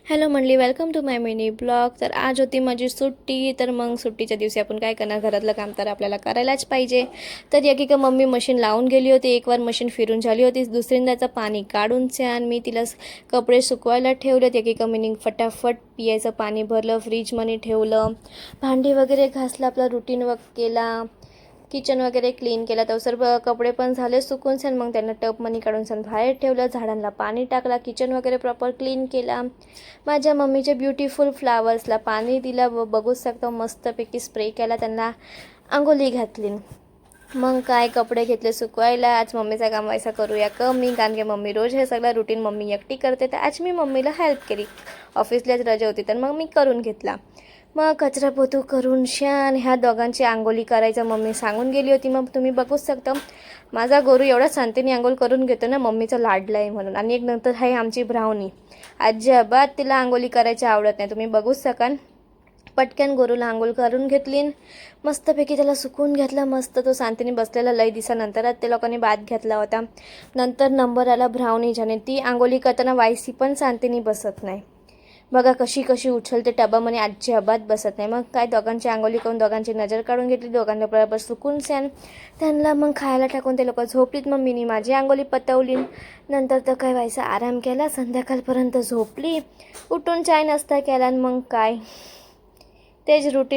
Hello मंडळी, welcome to my mini blog. तर आज होती माझी सुट्टी. तर मग सुट्टीच्या दिवशी आपण काय करणार, घरातलं काम तर आपल्याला करायलाच पाहिजे. तर एकीका मम्मी मशीन लावून गेली होती. एक बार मशीन फिरून झाली होती, दुसऱ्यांदाचं पाणी काढून छान मी तिला कपडे सुकवायला ठेवले. एकीका मिनी फटाफट पियायचं पाणी भरलं, फ्रीजमध्ये ठेवलं, भांडी वगैरे घासलं, आपला रुटीन वर्क केला, किचन वगैरे क्लीन केला. तर सर्व कपडे पण झाले सुकून सण. मग त्यांना टबमध्ये काढून सण बाहेर ठेवलं, झाडांना पाणी टाकला, किचन वगैरे प्रॉपर क्लीन केला. माझ्या मम्मीच्या ब्युटिफुल फ्लावर्सला पाणी दिलं व बघू शकतो मस्तपैकी स्प्रे केला, त्यांना अंघोळी घातली. मग काय कपडे घेतले सुकवायला. आज मम्मीचा काम व्हायचा करूया कमी, कारण की मम्मी रोज हे सगळं रुटीन मम्मी एकटी करते. तर आज मी मम्मीला हेल्प केली. ऑफिसलाच रजा होती तर मग मी करून घेतला. मग कचरा पोतू करून शान ह्या दोघांची आंघोळी करायचं मम्मी सांगून गेली होती. मग तुम्ही बघूच शकता माझा गोरू एवढा शांतीने आंघोळ करून घेतो ना, मम्मीचा लाडला आहे म्हणून. आणि एक नंतर आहे आमची ब्राउनी, अजिबात तिला आंघोळी करायची आवडत नाही. तुम्ही बघूच शकाल. पटकन गोरूला आंघोळ करून घेतली, मस्तपैकी त्याला सुकून घेतला. मस्त तो शांतीने बसलेला. लई दिवसानंतरच ते लोकांनी बात घेतला होता. नंतर नंबर आला ब्राउनी ज्याने. ती आंघोळी करताना वायसी पण शांतीने बसत नाही. बघा कशी कशी उछलते टबामध्ये, अजिबात बसत नाही. मग काय दोघांची आंघोळी करून दोघांची नजर काढून घेतली. दोघांना बरोबर सुकून सॅन त्यांना मग खायला टाकून ते लोक झोपलीत. मग मीनी माझी आंघोळी पतवली. नंतर तर काय व्हायचं, आराम केला. संध्याकाळपर्यंत झोपली. उठून चाय नाश्ता केला. मग काय तेच रुटीन.